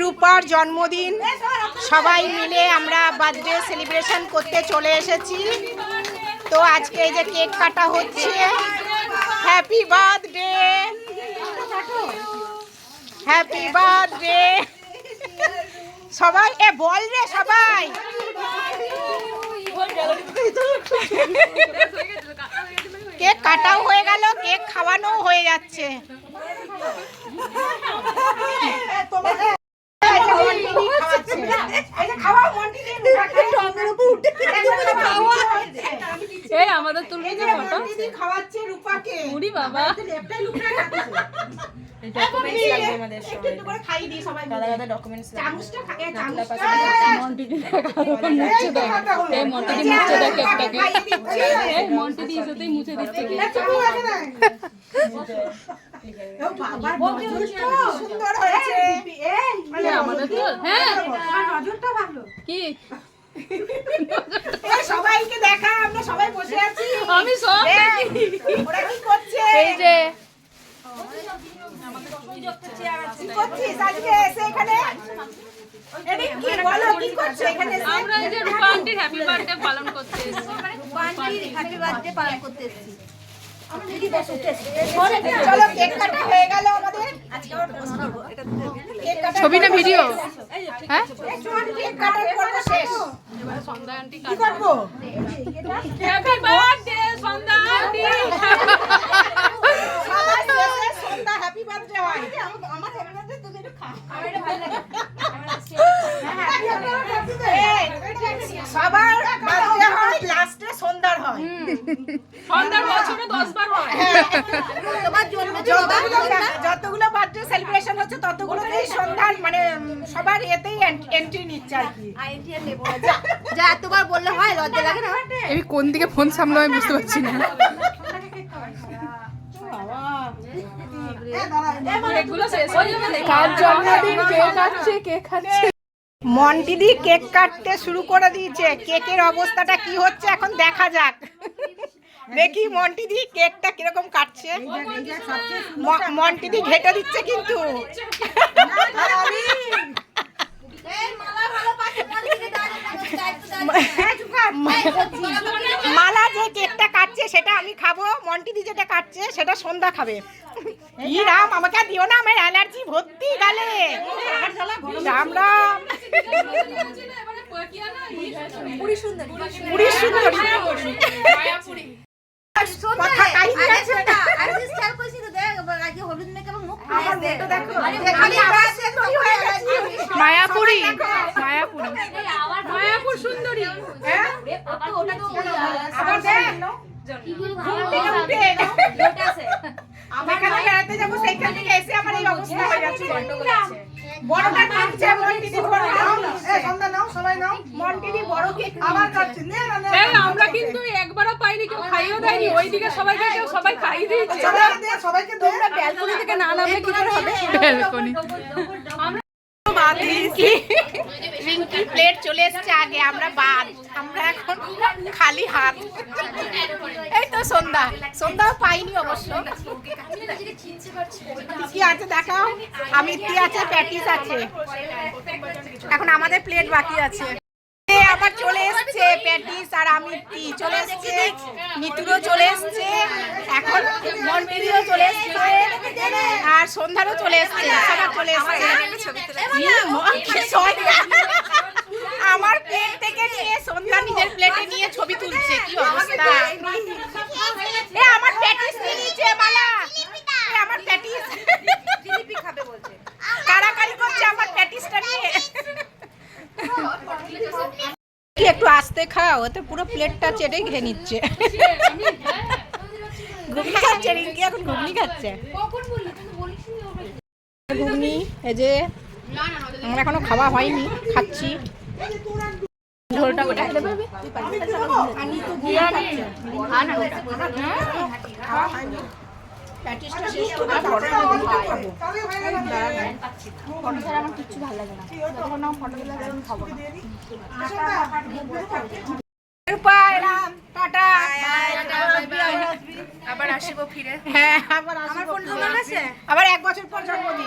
রূপার জন্মদিন, সবাই মিলে আমরা বার্থডে সেলিব্রেশন করতে চলে এসেছি। তো আজকে এই যে কেক কাটা হচ্ছে। হ্যাপি বার্থডে, হ্যাপি বার্থডে সবাই। এ বল রে সবাই। কেক কাটাও হয়ে গেল, কেক খাওয়ানো হয়ে যাচ্ছে। আমাদের তুলবে খাওয়াচ্ছে রূপাকে। উড়ি বাবা, সবাইকে দেখা, আমরা সবাই বসে আছি। আমি সব ওরা কি করছে? এই যে আমরা এই যে রূপা আন্টির হ্যাপি বার্থডে পালন করতে এসেছি। হ্যাপি বার্থডে পালন করতে এসেছি। চলো কেক কাটা হয়ে গেল আমাদের। ছবি না ভিডিও? হ্যাঁ, কেক কাটার পর্ব শেষ। এবারে সন্ধ্যা আন্টি কি করবো? হ্যাপি বার্থডে সন্ধ্যা আন্টি। সবার শেষে সন্ধ্যা হ্যাপি বার্থডে হয়। আমার হ্যাপি বার্থডে তুমি একটু খা। সবার বার্থডে হয় লাস্টে সন্ধ্যার হয়। সন্ধ্যার বছরে 10 বার হয়। তোমার জন্মে যতগুলো বার্থডে সেলিব্রেশন হচ্ছে ততগুলোতেই সন্ধ্যার মানে সবার এতেই এন্ট্রি নিচ্ছে আর কি। যা এতবার বললে হয়, লজ্জা লাগে না? আমি কোন দিকে ফোন সামলাবো আমি বুঝতে পারছি না। কার জন্মদিন, কে কাটছে, কে খাচ্ছে? মন্টিদি কেক কাটতে শুরু করে দিয়েছে। কেকের অবস্থাটা কি হচ্ছে এখন দেখা যাক। দেখি মন্টিদি কেকটা কিরকম কাটছে। মন্টিদি ঘেটে দিচ্ছে কিন্তু। মালা যে কেকটা কাটছে সেটা আমি খাবো, মন্টিদি যেটা কাটছে সেটা সন্ধ্যা খাবে। ই রাম, আমাকে আর দিও না, আমার অ্যালার্জি ভর্তি গালে। রাম রাম। পুরি সুন্দরী মায়াপুরি, মায়াপুরি, মায়াপুর সুন্দরী। বেড়াতে যাবো, সেইখান থেকে এসে আমার এই অবস্থা হয়ে যাচ্ছে। বড়টা কাটছে মন্টিদি, মন্টিদি বড় কেক আবার কাটছে। আমরা কিন্তু একবারও পাইনি, কেউ খাইয়েও দেয়নি। ওইদিকে সবাইকে কেউ সবাই খাইয়ে দিয়েছে। সবাইকে তোমরা ব্যালকনি থেকে না নামলে কি করে হবে? ব্যালকনি রিঙ্কির প্লেট চলে এসছে আগে, আমরা বাদ, আমরা এখন খালি হাত। এই তো সন্ধ্যা, সন্ধ্যাও পাইনি অবশ্য। কি আছে দেখাও? আমিত্তি আছে, প্যাটিস আছে, এখন আমাদের প্লেট বাকি আছে। আবার চলে এসছে প্যাটিস আর আমিত্তি চলে এসছে, নিতুরও চলে এসছে, এখন মন্টিদিও চলে এসছে, আর সন্ধ্যারও চলে এসছে, সবার চলে এসছে। আমার প্লেট থেকে নিয়ে সন্ধ্যা নিজের প্লেটে নিয়ে ছবি তুলছে। কি অবস্থা! এ আমার প্যাটিস নিয়ে নিয়েছে মালা, এ আমার প্যাটিস খাবে বলছে, কারাকারি করছে আমার প্যাটিসটা নিয়ে। কি একটু আস্তে খাও, ওতে পুরো প্লেটটা চেটেই খেয়ে নিচ্ছে। ঘুগনি খাচ্ছে রিঙ্কি, এখন ঘুগনি খাচ্ছে। ঘুগনি এই যে আমরা এখনো খাওয়া হয়নি, খাচ্ছি। ঝোলটা কোথায় খেতে পারবি? আমি তো ঘুগনি খাচ্ছি। খাওয়া হয়নি। প্যাটিসটা শেষ করে তারপরে খাবো। ফটো ছাড়া আমার কিচ্ছু ভালো লাগে না, যখন আমার ফটো দিলে তখন খাবো না। রূপা এলাম, টাটা। আবার আসিব ফিরে। হ্যাঁ আবার আসবো। আবার 1 বছর পর জন্মদিন।